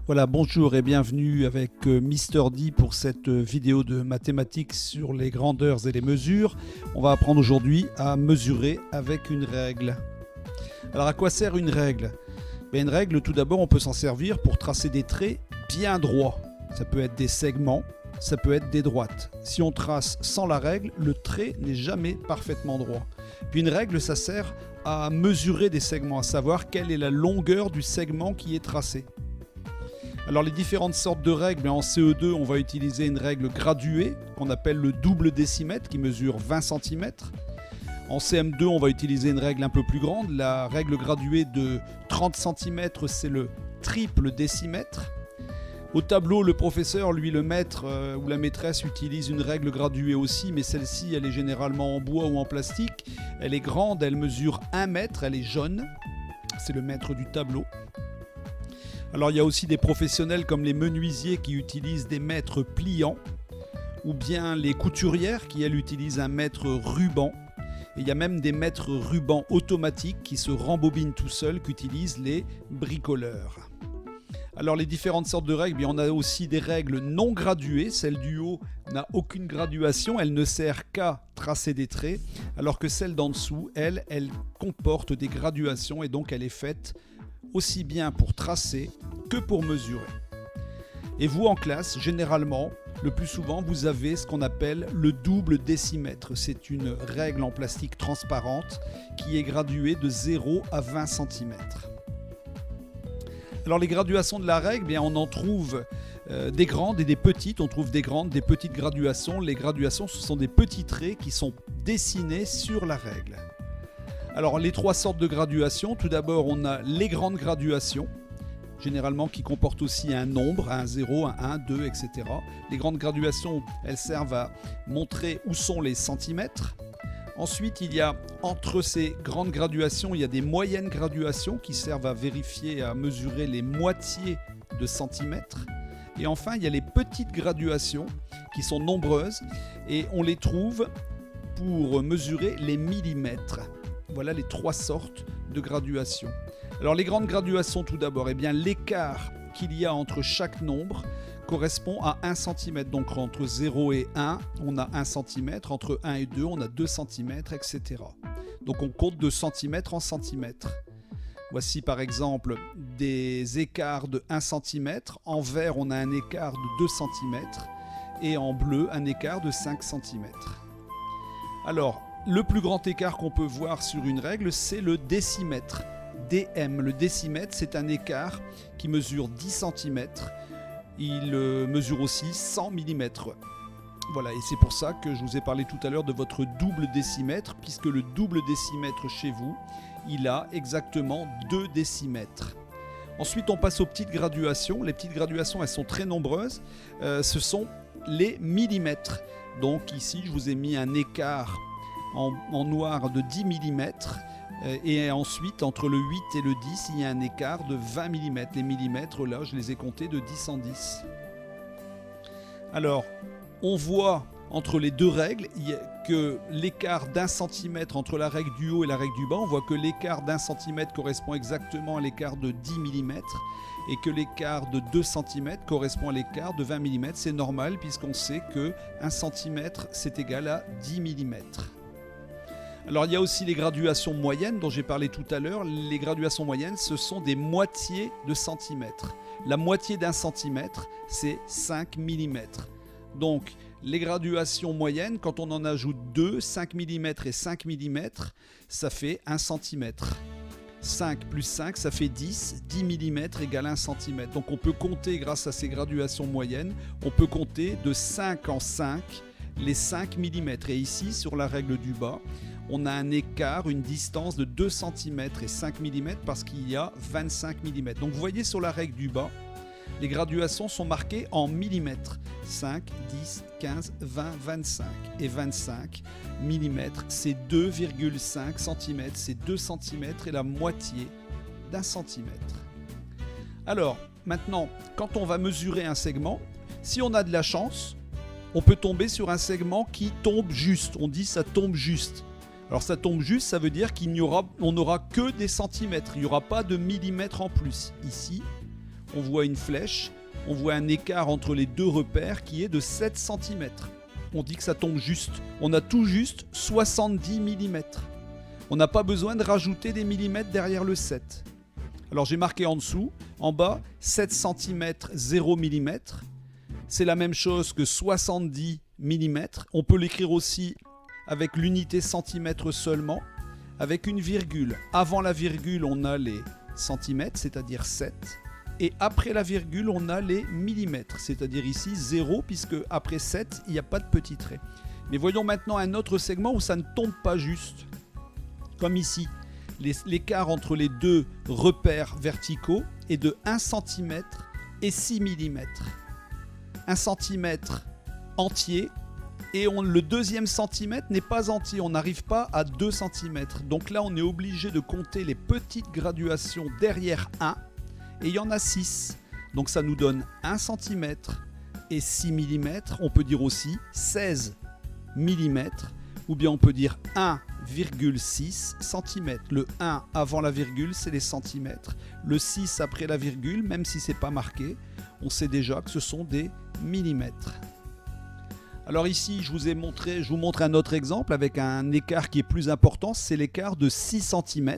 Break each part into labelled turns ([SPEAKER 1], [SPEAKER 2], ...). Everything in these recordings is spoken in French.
[SPEAKER 1] Voilà, bonjour et bienvenue avec Mister D pour cette vidéo de mathématiques sur les grandeurs et les mesures. On va apprendre aujourd'hui à mesurer avec une règle. Alors à quoi sert une règle? Une règle, tout d'abord, on peut s'en servir pour tracer des traits bien droits. Ça peut être des segments, ça peut être des droites. Si on trace sans la règle, le trait n'est jamais parfaitement droit. Puis une règle, ça sert à mesurer des segments, à savoir quelle est la longueur du segment qui est tracé. Alors les différentes sortes de règles, en CE2 on va utiliser une règle graduée qu'on appelle le double décimètre qui mesure 20 cm. En CM2 on va utiliser une règle un peu plus grande, la règle graduée de 30 cm c'est le triple décimètre. Au tableau le professeur, lui le maître ou la maîtresse utilise une règle graduée aussi, mais celle-ci elle est généralement en bois ou en plastique. Elle est grande, elle mesure 1 mètre, elle est jaune, c'est le maître du tableau. Alors il y a aussi des professionnels comme les menuisiers qui utilisent des mètres pliants ou bien les couturières qui elles utilisent un mètre ruban. Et il y a même des mètres rubans automatiques qui se rembobinent tout seuls qu'utilisent les bricoleurs. Alors les différentes sortes de règles, on a aussi des règles non graduées. Celle du haut n'a aucune graduation, elle ne sert qu'à tracer des traits, alors que celle d'en dessous, elle comporte des graduations et donc elle est faite aussi bien pour tracer que pour mesurer. Et vous en classe, généralement, le plus souvent, vous avez ce qu'on appelle le double décimètre. C'est une règle en plastique transparente qui est graduée de 0 à 20 cm. Alors les graduations de la règle, on en trouve des grandes et des petites. On trouve des grandes, des petites graduations. Les graduations, ce sont des petits traits qui sont dessinés sur la règle. Alors les trois sortes de graduations, tout d'abord on a les grandes graduations, généralement qui comportent aussi un nombre, un 0, un 1, 2, etc. Les grandes graduations, elles servent à montrer où sont les centimètres. Ensuite, il y a entre ces grandes graduations, il y a des moyennes graduations qui servent à vérifier, à mesurer les moitiés de centimètres. Et enfin, il y a les petites graduations qui sont nombreuses et on les trouve pour mesurer les millimètres. Voilà les trois sortes de graduation. Alors les grandes graduations tout d'abord, l'écart qu'il y a entre chaque nombre correspond à 1 cm. Donc entre 0 et 1, on a 1 cm, entre 1 et 2, on a 2 cm, etc. Donc on compte de centimètre en centimètre. Voici par exemple des écarts de 1 cm. En vert, on a un écart de 2 cm et en bleu, un écart de 5 cm. Alors, le plus grand écart qu'on peut voir sur une règle, c'est le décimètre, DM. Le décimètre, c'est un écart qui mesure 10 cm. Il mesure aussi 100 mm. Voilà, et c'est pour ça que je vous ai parlé tout à l'heure de votre double décimètre, puisque le double décimètre chez vous, il a exactement 2 décimètres. Ensuite, on passe aux petites graduations. Les petites graduations, elles sont très nombreuses. Ce sont les millimètres. Donc ici, je vous ai mis un écart en noir de 10 mm et ensuite entre le 8 et le 10 il y a un écart de 20 mm. Les millimètres là je les ai comptés de 10 en 10. Alors on voit entre les deux règles que l'écart d'1 centimètre entre la règle du haut et la règle du bas, on voit que l'écart d'1 centimètre correspond exactement à l'écart de 10 mm et que l'écart de 2 cm correspond à l'écart de 20 mm. C'est normal puisqu'on sait que 1 cm c'est égal à 10 mm. Alors il y a aussi les graduations moyennes dont j'ai parlé tout à l'heure. Les graduations moyennes, ce sont des moitiés de centimètres. La moitié d'un centimètre, c'est 5 mm. Donc les graduations moyennes, quand on en ajoute 2, 5 mm et 5 mm, ça fait 1 cm. 5 plus 5, ça fait 10. 10 mm égale 1 cm. Donc on peut compter grâce à ces graduations moyennes, on peut compter de 5 en 5 les 5 mm. Et ici, sur la règle du bas, on a un écart, une distance de 2 cm et 5 mm parce qu'il y a 25 mm. Donc vous voyez sur la règle du bas, les graduations sont marquées en millimètres. 5, 10, 15, 20, 25. Et 25 mm, c'est 2,5 cm. C'est 2 cm et la moitié d'un centimètre. Alors, maintenant, quand on va mesurer un segment, si on a de la chance, on peut tomber sur un segment qui tombe juste. On dit ça tombe juste. Alors ça tombe juste, ça veut dire qu'on n'aura que des centimètres. Il n'y aura pas de millimètres en plus. Ici, on voit une flèche, on voit un écart entre les deux repères qui est de 7 cm. On dit que ça tombe juste. On a tout juste 70 mm. On n'a pas besoin de rajouter des millimètres derrière le 7. Alors j'ai marqué en dessous, en bas, 7 cm 0 mm. C'est la même chose que 70 mm. On peut l'écrire aussi avec l'unité centimètre seulement, avec une virgule. Avant la virgule, on a les centimètres, c'est-à-dire 7. Et après la virgule, on a les millimètres, c'est-à-dire ici 0, puisque après 7, il n'y a pas de petit trait. Mais voyons maintenant un autre segment où ça ne tombe pas juste. Comme ici, l'écart entre les deux repères verticaux est de 1 cm et 6 mm. 1 cm entier, et le deuxième centimètre n'est pas entier, on n'arrive pas à 2 cm. Donc là, on est obligé de compter les petites graduations derrière 1, et il y en a 6. Donc ça nous donne 1 cm et 6 mm. On peut dire aussi 16 mm, ou bien on peut dire 1,6 cm. Le 1 avant la virgule, c'est les centimètres. Le 6 après la virgule, même si ce n'est pas marqué, on sait déjà que ce sont des millimètres. Alors ici, je vous montre un autre exemple avec un écart qui est plus important, c'est l'écart de 6 cm.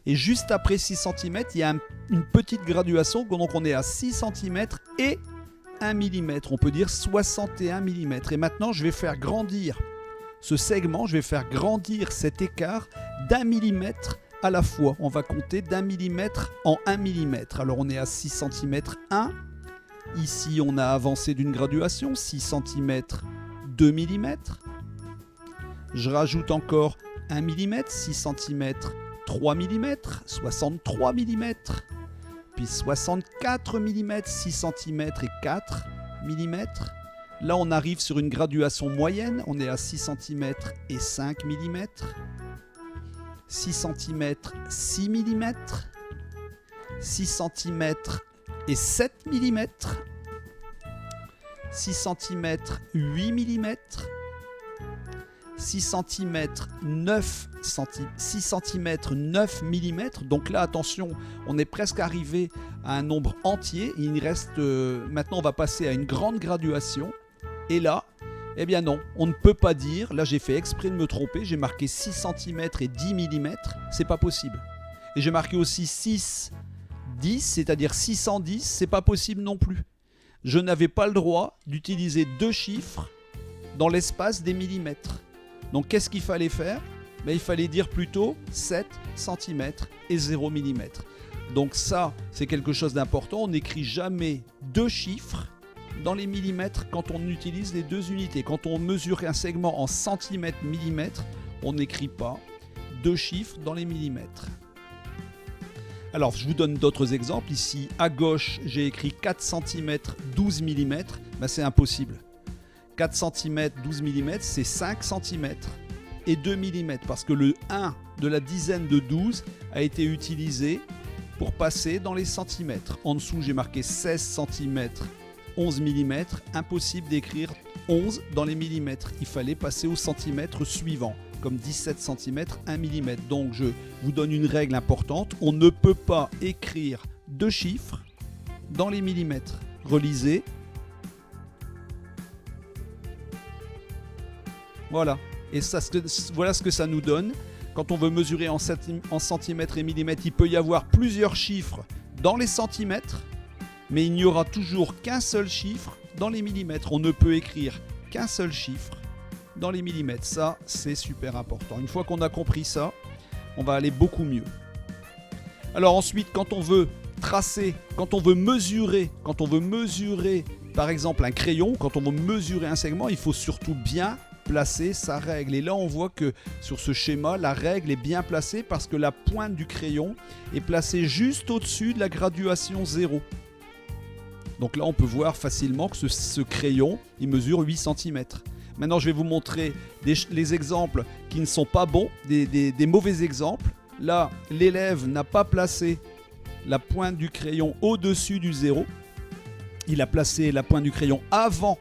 [SPEAKER 1] Et juste après 6 cm, il y a une petite graduation, donc on est à 6 cm et 1 mm. On peut dire 61 mm. Et maintenant, je vais faire grandir ce segment, je vais faire grandir cet écart d'1 millimètre à la fois. On va compter d'1 millimètre en 1 mm. Alors on est à 6 cm 1. Ici, on a avancé d'une graduation, 6 cm 2 mm. Je rajoute encore 1 mm, 6 cm 3 mm, 63 mm, puis 64 mm, 6 cm et 4 mm. Là, on arrive sur une graduation moyenne, on est à 6 cm et 5 mm, 6 cm, 6 mm, 6 cm et 7 mm, 6 cm, 8 mm, 6 cm, 9 mm. Donc là, attention, on est presque arrivé à un nombre entier. Il reste, maintenant, on va passer à une grande graduation. Et là, eh bien non, on ne peut pas dire, là j'ai fait exprès de me tromper, j'ai marqué 6 cm et 10 mm, c'est pas possible. Et j'ai marqué aussi 6, 10, c'est-à-dire 610, c'est pas possible non plus. Je n'avais pas le droit d'utiliser deux chiffres dans l'espace des millimètres. Donc qu'est-ce qu'il fallait faire ? Il fallait dire plutôt 7 cm et 0 mm. Donc ça, c'est quelque chose d'important. On n'écrit jamais deux chiffres dans les millimètres quand on utilise les deux unités. Quand on mesure un segment en centimètres, millimètres, on n'écrit pas deux chiffres dans les millimètres. Alors, je vous donne d'autres exemples. Ici, à gauche, j'ai écrit 4 cm, 12 mm. C'est impossible. 4 cm, 12 mm, c'est 5 cm et 2 mm. Parce que le 1 de la dizaine de 12 a été utilisé pour passer dans les centimètres. En dessous, j'ai marqué 16 cm, 11 mm. Impossible d'écrire 11 dans les millimètres. Il fallait passer au centimètre suivant, comme 17 cm, 1 mm. Donc je vous donne une règle importante. On ne peut pas écrire deux chiffres dans les millimètres. Relisez. Voilà. Et ça, voilà ce que ça nous donne. Quand on veut mesurer en centimètres et millimètres, il peut y avoir plusieurs chiffres dans les centimètres, mais il n'y aura toujours qu'un seul chiffre dans les millimètres. On ne peut écrire qu'un seul chiffre dans les millimètres. Ça, c'est super important. Une fois qu'on a compris ça, on va aller beaucoup mieux. Alors ensuite, quand on veut tracer, quand on veut mesurer par exemple un crayon, quand on veut mesurer un segment, il faut surtout bien placer sa règle. Et là, on voit que sur ce schéma, la règle est bien placée parce que la pointe du crayon est placée juste au-dessus de la graduation 0. Donc là, on peut voir facilement que ce crayon, il mesure 8 cm. Maintenant, je vais vous montrer les exemples qui ne sont pas bons, des mauvais exemples. Là, l'élève n'a pas placé la pointe du crayon au-dessus du 0. Il a placé la pointe du crayon avant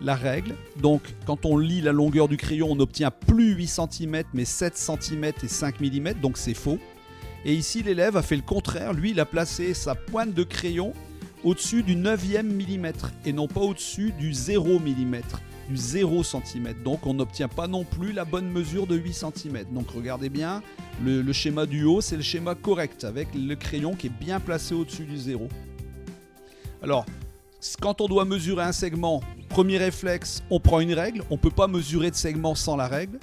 [SPEAKER 1] la règle. Donc, quand on lit la longueur du crayon, on n'obtient plus 8 cm, mais 7 cm et 5 mm. Donc, c'est faux. Et ici, l'élève a fait le contraire. Lui, il a placé sa pointe de crayon au-dessus du 9e millimètre et non pas au-dessus du 0 millimètre, du 0 cm. Donc on n'obtient pas non plus la bonne mesure de 8 cm. Donc regardez bien, le schéma du haut, c'est le schéma correct avec le crayon qui est bien placé au-dessus du 0. Alors, quand on doit mesurer un segment, premier réflexe, on prend une règle. On ne peut pas mesurer de segment sans la règle.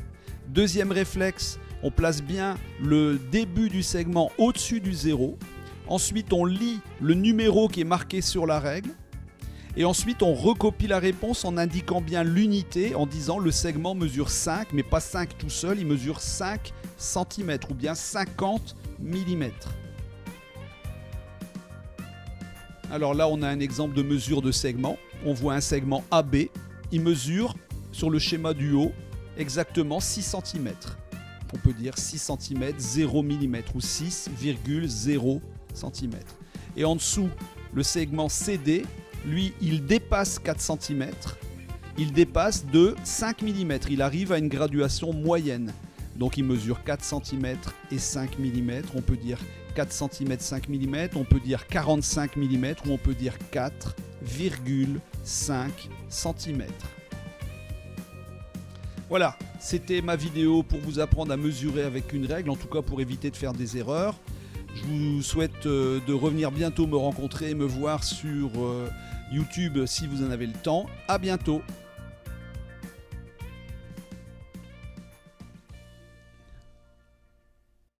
[SPEAKER 1] Deuxième réflexe, on place bien le début du segment au-dessus du 0. Ensuite, on lit le numéro qui est marqué sur la règle. Et ensuite, on recopie la réponse en indiquant bien l'unité, en disant le segment mesure 5, mais pas 5 tout seul, il mesure 5 cm ou bien 50 mm. Alors là, on a un exemple de mesure de segment. On voit un segment AB. Il mesure, sur le schéma du haut, exactement 6 cm. On peut dire 6 cm, 0 mm ou 6,0 cm. Et en dessous, le segment CD, lui, il dépasse 4 cm. Il dépasse de 5 mm. Il arrive à une graduation moyenne. Donc il mesure 4 cm et 5 mm. On peut dire 4 cm, 5 mm. On peut dire 45 mm ou on peut dire 4,5 cm. Voilà, c'était ma vidéo pour vous apprendre à mesurer avec une règle, en tout cas pour éviter de faire des erreurs. Je vous souhaite de revenir bientôt me rencontrer et me voir sur YouTube si vous en avez le temps. À bientôt.